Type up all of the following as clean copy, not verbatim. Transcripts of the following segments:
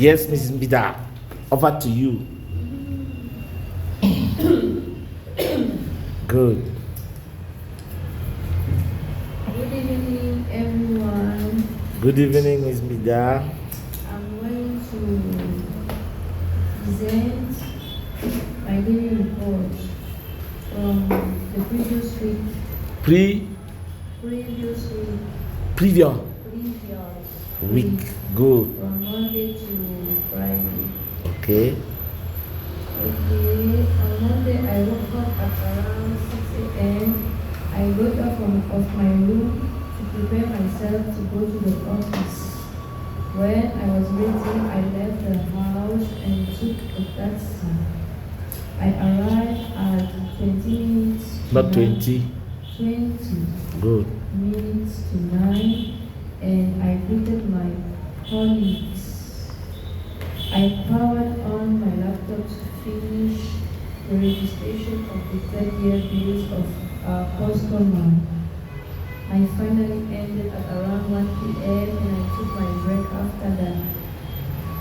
Yes, Mrs. Mbida. Over to you. Good. Good evening, everyone. Good evening, Ms. Mbida. I'm going to present my daily report from the previous week. Previous week. Good. From Monday to Friday. Okay. On Monday I woke up at around 6 a.m. I got up of my room to prepare myself to go to the office. When I was ready, I left the house and took a taxi. I arrived at 20 minutes. Not 20. 20. Good. Minutes to 9, and I greeted my colleagues. I powered on my laptop to finish the registration of the third-year bills of our customer. I finally ended at around 1 p.m. and I took my break after that.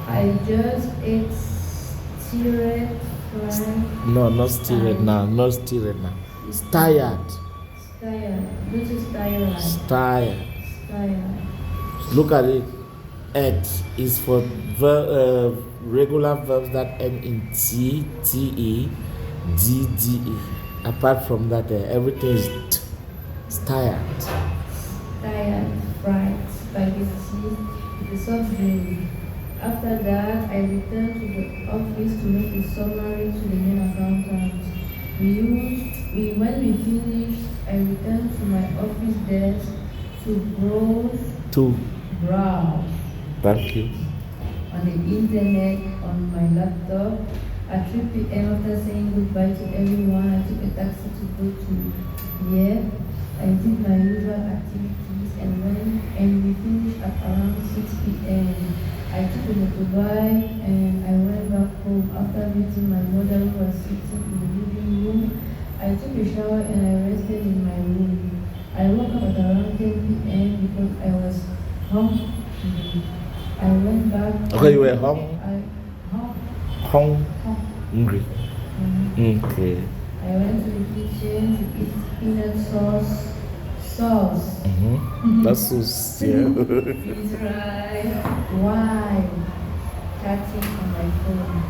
I just ate stirred fry. No, not stirred now. Not stirred now. It's tired. Which is tired. Tired. Look at it. Et is for regular verbs that end in T, T-E, D-D-E. Apart from that, everything is tired. Tired, fried, spaghetti, with a soft drink. After that, I returned to the office to make a summary to the main accountant. When we finished, I returned to my office desk to browse. Thank you. On the internet, on my laptop. At 3 p.m. after saying goodbye to everyone, I took a taxi to go to here. I did my usual activities and we finished at around 6 p.m. I took a motorbike and I went back home. After meeting my mother who was sitting in the living room, I took a shower and I rested in my room. I woke up at around 10 p.m. because I was hungry. I went back. Okay, you were hungry? Hungry. Okay. I went to the kitchen to eat peanut sauce. That's so serious. It's right. Wine. Chatting on my phone.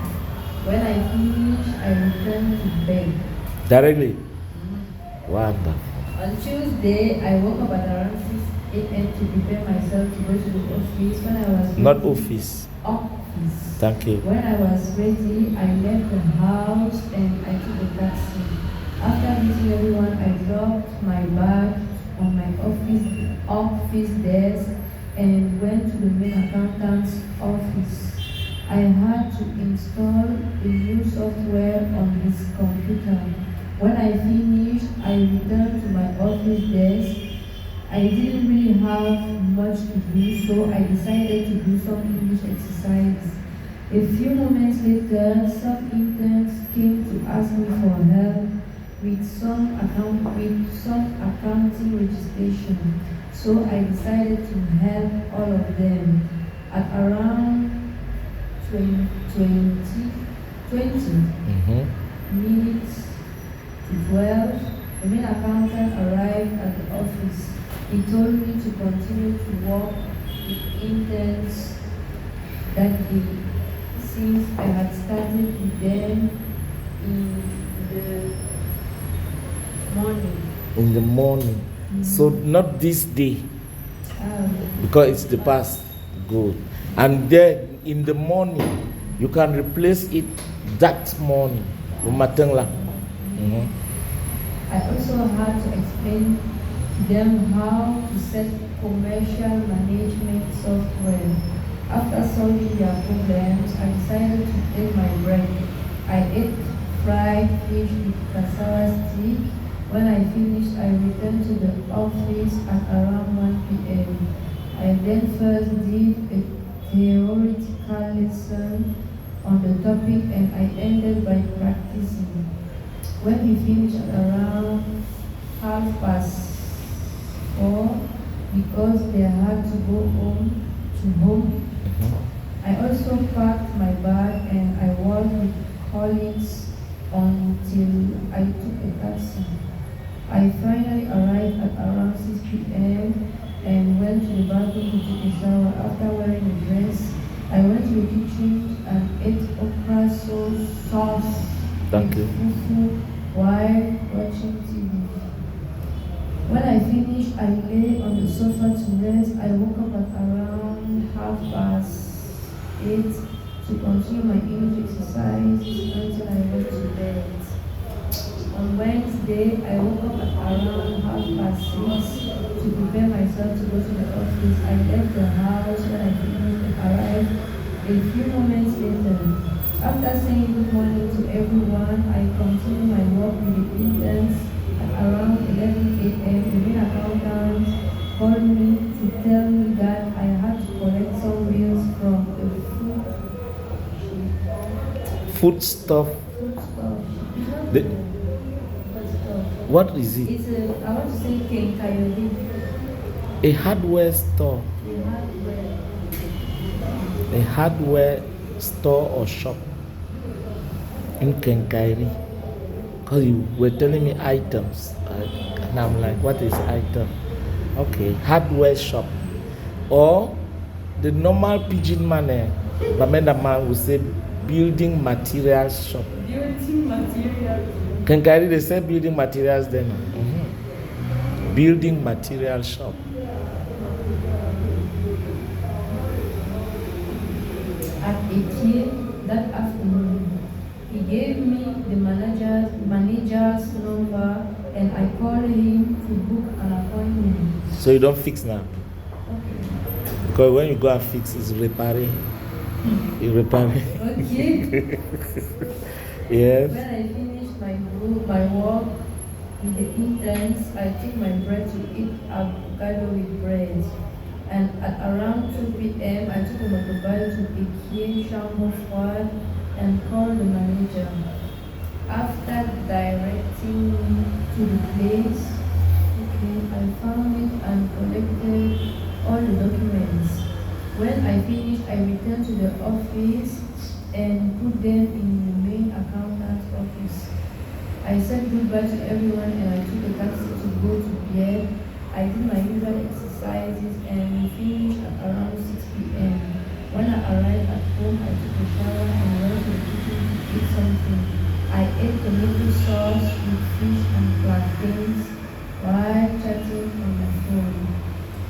When I finished, I returned to bed. Directly? Wonderful. On Tuesday, I woke up at around 6 a.m. to prepare myself to go to the office. When I was ready, Not office. Office. Thank you. When I was ready, I left the house and I took a taxi. After meeting everyone, I dropped my bag on my office desk and went to the main accountant's office. I had to install a new software on his computer. When I finished, I returned to my office desk. I didn't really have much to do, so I decided to do some English exercises. A few moments later, some interns came to ask me for help with some accounting registration. So I decided to help all of them. At around 20 minutes to 12, the main accountant arrived at the office. He told me to continue to work with interns that day, since I had started with them in the morning. In the morning. So not this day. Because it's the past. Good. And then in the morning, you can replace it that morning. I also had to explain to them how to set commercial management software. After solving their problems, I decided to take my break. I ate fried fish with cassava stick. When I finished, I returned to the office at around 1 p.m. I then first did a theoretical lesson on the topic and I ended by practicing. When we finished at around 4:30, because they had to go home, I I also packed my bag and I walked with colleagues until I took a taxi. I finally arrived at around 6 p.m. and went to the bathroom to take a shower. After wearing a dress, I went to the kitchen and ate okra sauce Thank you. with fufu while watching TV. When I finished, I lay on the sofa to rest. I woke up at around 8:30 to continue my English exercises until I went to bed. On Wednesday, I woke up at around 6:30 to prepare myself to go to the office. I left the house when I finished and arrived a few moments later. After saying good morning to everyone, I continued my work with the interns. At around 11 a.m., the main accountant called me to tell me that I had to collect some bills from the Foodstuff. The, What is it? It's I want to say Kenkayori. A hardware store. A hardware store or shop in Kenkairi. Because you were telling me items. And I'm like, what is item? Okay, hardware shop. Or the normal pidgin man, Bamenda man will say building materials shop. Building materials. Kenkairi, they say building materials then. Building material shop. At 8 p.m. that afternoon, he gave me the manager's number and I called him to book an appointment. So you don't fix now? Okay. Because when you go and fix, it's repairing. You repairing. Okay. Yes. When I finished my work with the interns, I took my bread to eat avocado with bread. And at around 2 p.m., I took a motorbike to Piquier Chambre Froide and called the manager. After directing me to the place, I found it and collected all the documents. When I finished, I returned to the office and put them in the main accountant's office. I said goodbye to everyone and I took a taxi to go to bed. I did my usual exercises and we finished at around 6 p.m. When I arrived at home, I took a shower and went to the kitchen to eat something. I ate tomato sauce with fish and plantains while chatting on my phone.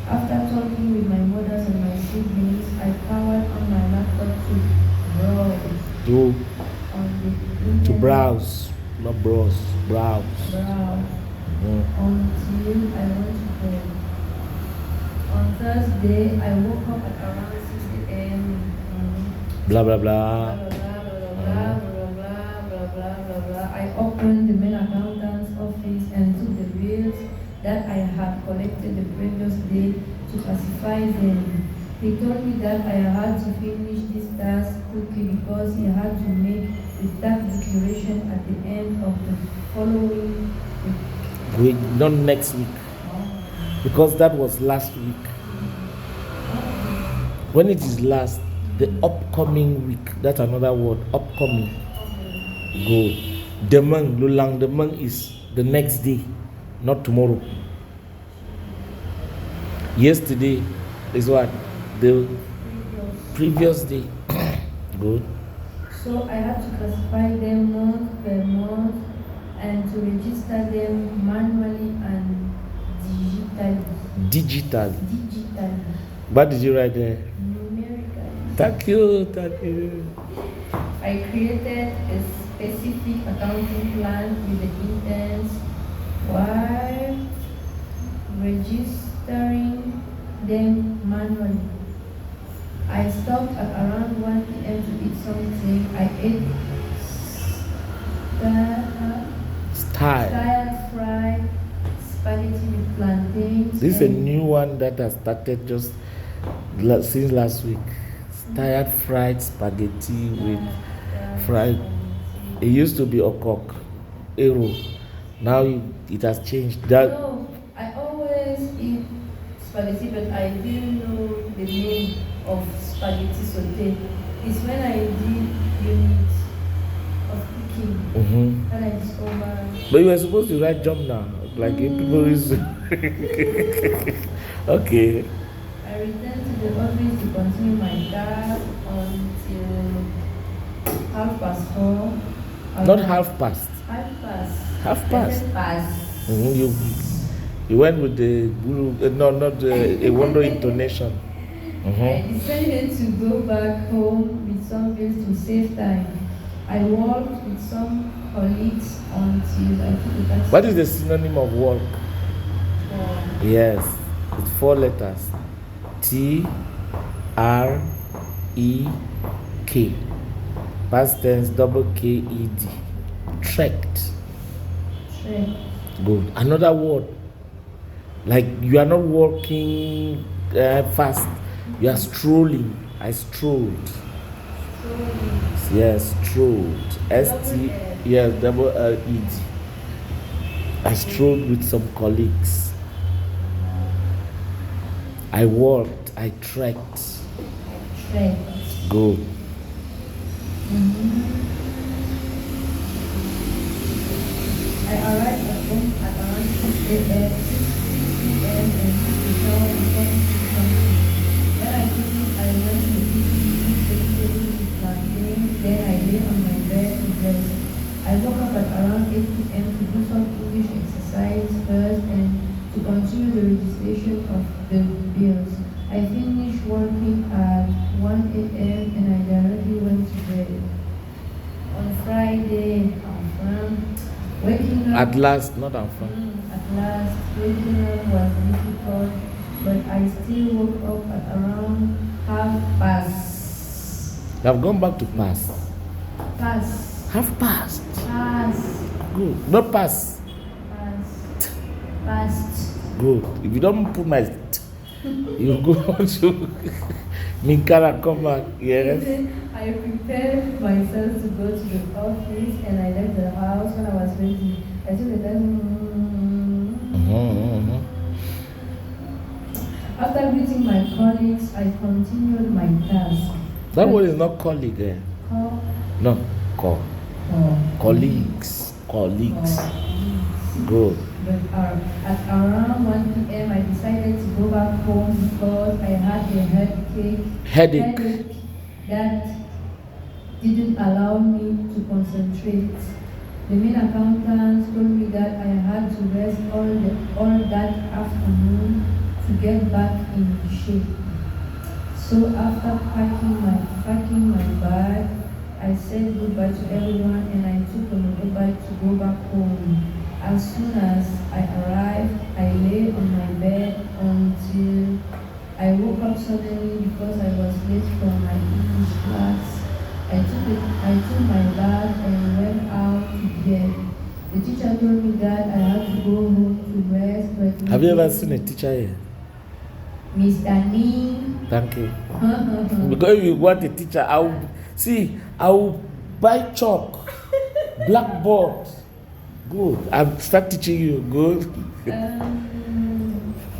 After talking with my mothers and my siblings, I powered on my laptop to browse. To browse, not browse, browse. Until I went to bed. On Thursday, I woke up at around 6 a.m. Blah blah blah. I opened the main accountant's office and took the bills that I had collected the previous day to classify them. He told me that I had to finish this task quickly because he had to make the tax declaration at the end of the following week. Not next week. Because that was last week. When it is last, the upcoming week, that's another word, upcoming. Go. Demain, le lendemain is the next day, not tomorrow. Yesterday is what? The previous day. Good. So I had to classify them month per month and to register them manually and digitally. What did you write there? Numerically. Thank you. I created a specific accounting plan with the interns while registering them manually. I stopped at around 1 p.m. to eat something. I ate stir-fried spaghetti with plantains. This is a new one that has started just since last week. Stir fried spaghetti with fried. It used to be okok, arrow. Now it has changed. No, I always eat spaghetti, but I didn't know the name of spaghetti saute. It's when I did unit of cooking that I discovered. But you were supposed to write jump now. Like if people is okay. I returned to the office to continue my task until 4:30. Not half past. 4:30. Half past. Past. You went with the no, not the a wonder intonation. I decided to go back home with some bills to save time. I worked with some colleagues until I took a taxi. What is the synonym of work? For Yes, it's 4 letters. T-R-E-K. Past tense double K-E-D. Trekked. trek. Good. Another word. Like you are not walking fast. You are strolling. I strolled. Strolling. Yes, strolled. S-T. Yes, double L-E-D. I strolled with some colleagues. I walked. I trekked. Trek. Good. I arrived at home at around 6 a.m. 6 p.m. and took a shower before eating something. When I finished, I went to the kitchen to eat vegetables with plantain. Then I lay on my bed to rest. I woke up at around 8 p.m. to do some English exercise first and to continue the registration of the bills. I finished working at 1 a.m. and I directly went to bed. On Friday, waking up. At last, not on fun. At last, waking up was difficult, but I still woke up at around 1:30. You have gone back to pass. Past. Half past. Past. Good. Not pass. Past. Past. Good. If you don't put my you go to Minkara, come back. Yes. I prepared myself to go to the office and I left the house when I was ready. I took the time. After greeting my colleagues, I continued my task. That word is not colleague. Eh? Call. No, call. Colleagues. Colleagues. Good. But at around 1 p.m., I decided to go back home because I had a headache that didn't allow me to concentrate. The main accountant told me that I had to rest all that afternoon to get back in shape. So after packing my bag, I said goodbye to everyone and I took a motorbike to go back home. As soon as I arrived, I lay on my bed until I woke up suddenly because I was late for my English class. I took my bag and went out to bed. The teacher told me that I had to go home to rest. But have you ever seen a teacher here? Mr. Ning. Thank you. Because if you want a teacher, I will buy chalk, blackboard. Good. I'll start teaching you. Good.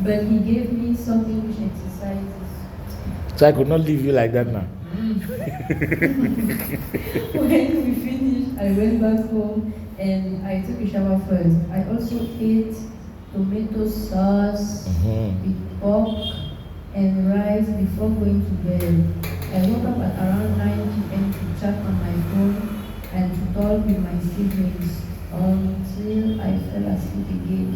But he gave me some English exercises. So I could not leave you like that now. When we finished, I went back home and I took a shower first. I also ate tomato sauce with pork and rice before going to bed. I woke up at around 9 p.m. to chat on my phone and to talk with my siblings until I fell asleep again.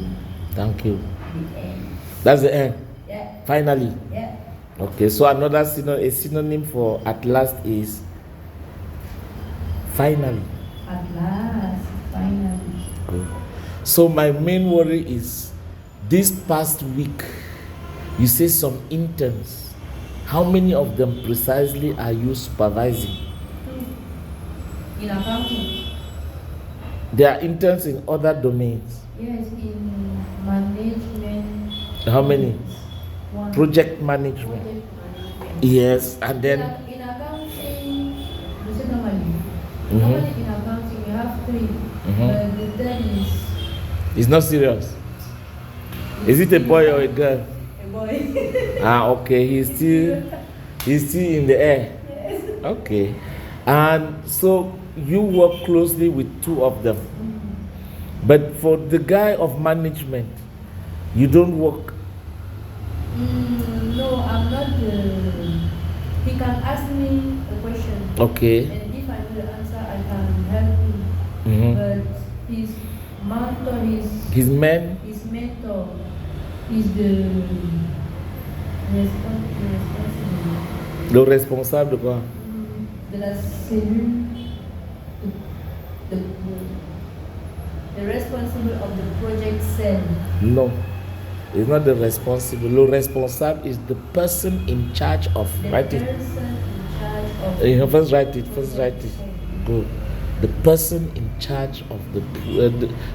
Thank you. The end. That's the end. Yeah. Finally. Yeah. Okay, so another a synonym for at last is finally. At last, finally. Good. So my main worry is this past week, you say some interns. How many of them precisely are you supervising? In accounting. They are interns in other domains. Yes, in management. How many? One. Project management. Yes, and then In accounting, you say normally. Mhm. Normally in accounting, you have 3. But the third is it's not serious. Is it a boy or a girl? a boy. Okay, he's still He's still in the air. Yes. Okay. And so you work closely with two of them. But for the guy of management, you don't work. No, I'm not. He can ask me a question. Okay. And if I know the answer, I can help him. Mhm. But his mentor, His men, his mentor, is the responsible. le responsable de quoi? De la cellule, the, the responsible of the project cell. No. It's not the responsible. Le responsable is the person in charge of. The Write person it. in charge of. First write it. First write it. Good. The person in charge of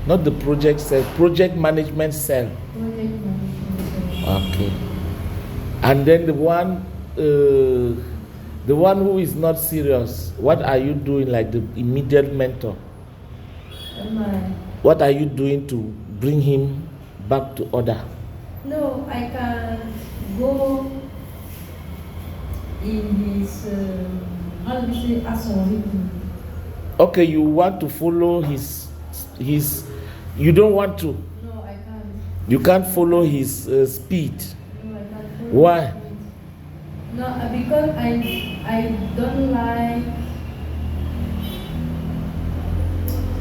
not the project cell, project management cell. Project management cell. Okay. And then the one who is not serious, what are you doing, like the immediate mentor? What are you doing to bring him back to order? No, I can go in his, how do you say, algorithm. Okay, you want to follow his, you don't want to. No, I can't. You can't follow his speed. No, I can't follow Why? his speed. No, because I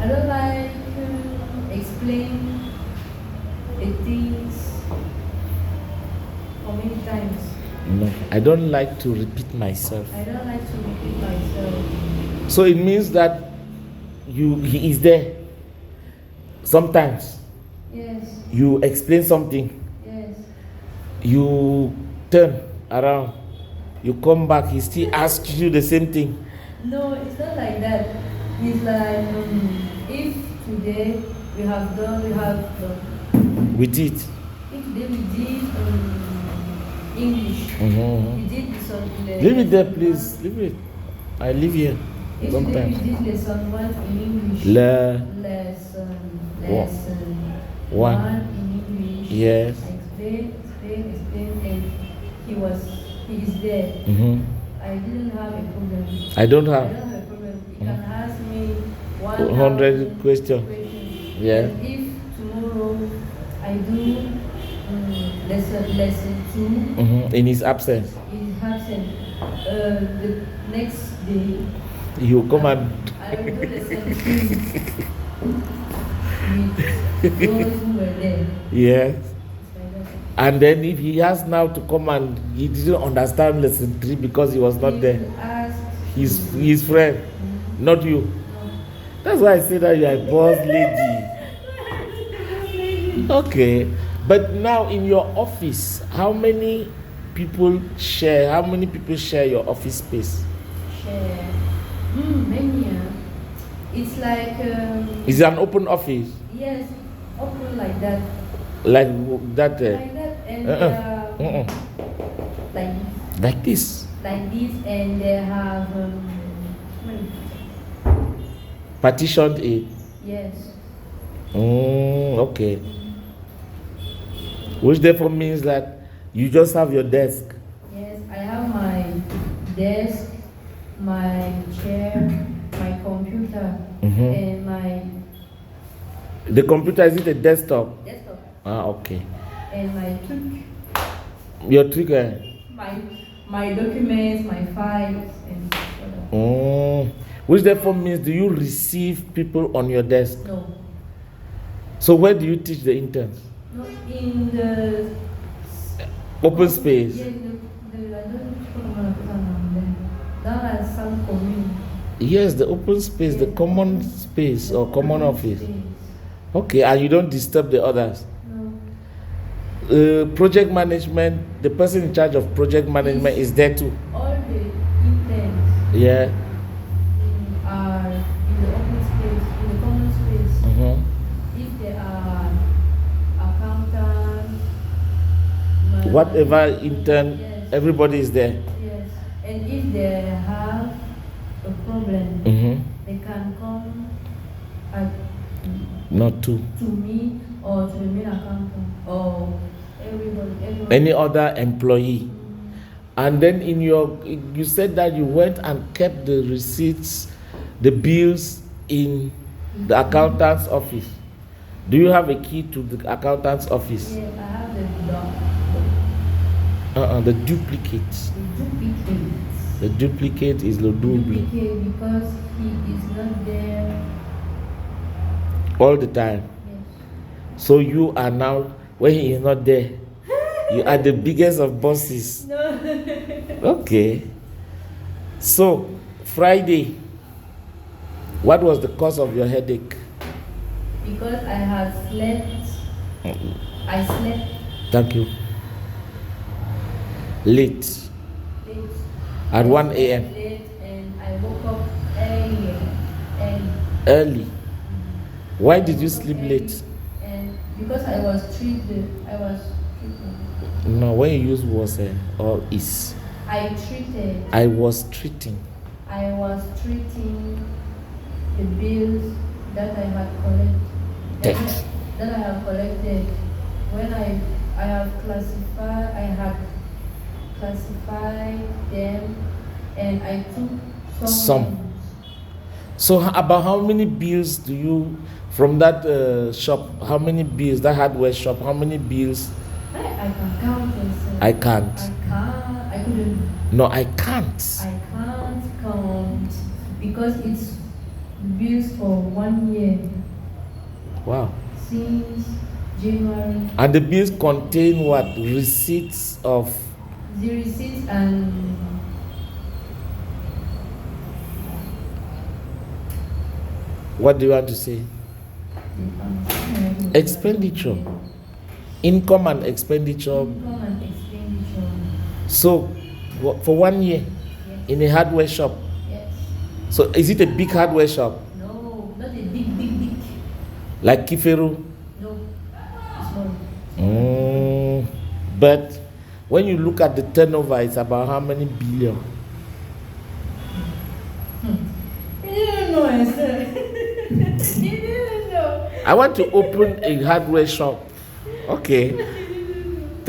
don't like explain the things for many times. No, I don't like to repeat myself. I don't like to repeat myself. So it means that he is there. Sometimes Yes, you explain something, yes. you turn around, you come back, he still asks you the same thing. No, it's not like that. It's like if today we have done With it. if today we did English, we did lesson. Leave it there, please. Leave it. I live here. If Sometimes. today we did lesson 1 in English. Lesson One. 1 in English. Yes. I explain, and he is there. I didn't have a problem. I don't I have don't have a problem. You can ask me 100 questions. Yeah. And if tomorrow I do lesson 2 in his absence, is absent, the next day you come and I will do lesson 3 with those who were there. yes. And then if he has now to come and he didn't understand lesson 3 because he was not there, Ask his friend, not you. That's why I say that you are a boss lady. Okay, but now in your office, how many people share your office space? share. Many. It's like Is it an open office? yes, open like that. Like that? Like that, and Like this? like this, and they have Partitioned it? yes, Okay. Which therefore means that you just have your desk. yes. I have my desk, my chair, my computer, and my The computer, is it a desktop? desktop, Okay. and my Your trigger? my documents, my files, and other. Which therefore means, do you receive people on your desk? No, So where do you teach the interns? no, in the Open space? yes, I don't know that are some commune. Yes, the open space, the common space or common office. Okay, and you don't disturb the others? No. Project management, the person in charge of project management is there too? All the interns Yeah. are in the open space, in the common space. If they are accountant, Whatever intern, yes, everybody is there. yes. And if they have a problem, they can come Not two. to me or to the main accountant or everybody. Any other employee. And then you said that you went and kept the receipts, the bills in the accountant's office. Do you have a key to the accountant's office? Yeah, I have the block. The duplicate. The duplicate. The duplicate is the double. Duplicate because he is not there. All the time. Yes. So you are now, when he is not there, you are the biggest of bosses. No. Okay. So, Friday, what was the cause of your headache? Because I had slept. I slept Thank you. Late. late. At 1 a.m. Late, and I woke up early. Early. Why did you sleep late? And because I was treated. No, when you use was or is. I treated. I was treating. I was treating the bills that I had collected. That I have collected. When I had classified them, and I took some. So about how many bills do you from that shop? How many bills, that hardware shop? How many bills? I can count myself. I can't. I couldn't. No, I can't. I can't count because it's bills for 1 year. Wow. Since January. And the bills contain what? Receipts of. The receipts and. What do you want to say? Expenditure. Income and expenditure. Income and expenditure. So, for 1 year, Yes. in a hardware shop. Yes. So, is it a big hardware shop? No, not a big. Like Kiferu? No, small. But when you look at the turnover, it's about how many billion? You didn't know, I said. You didn't know. I want to open a hardware shop. Okay. Thank you.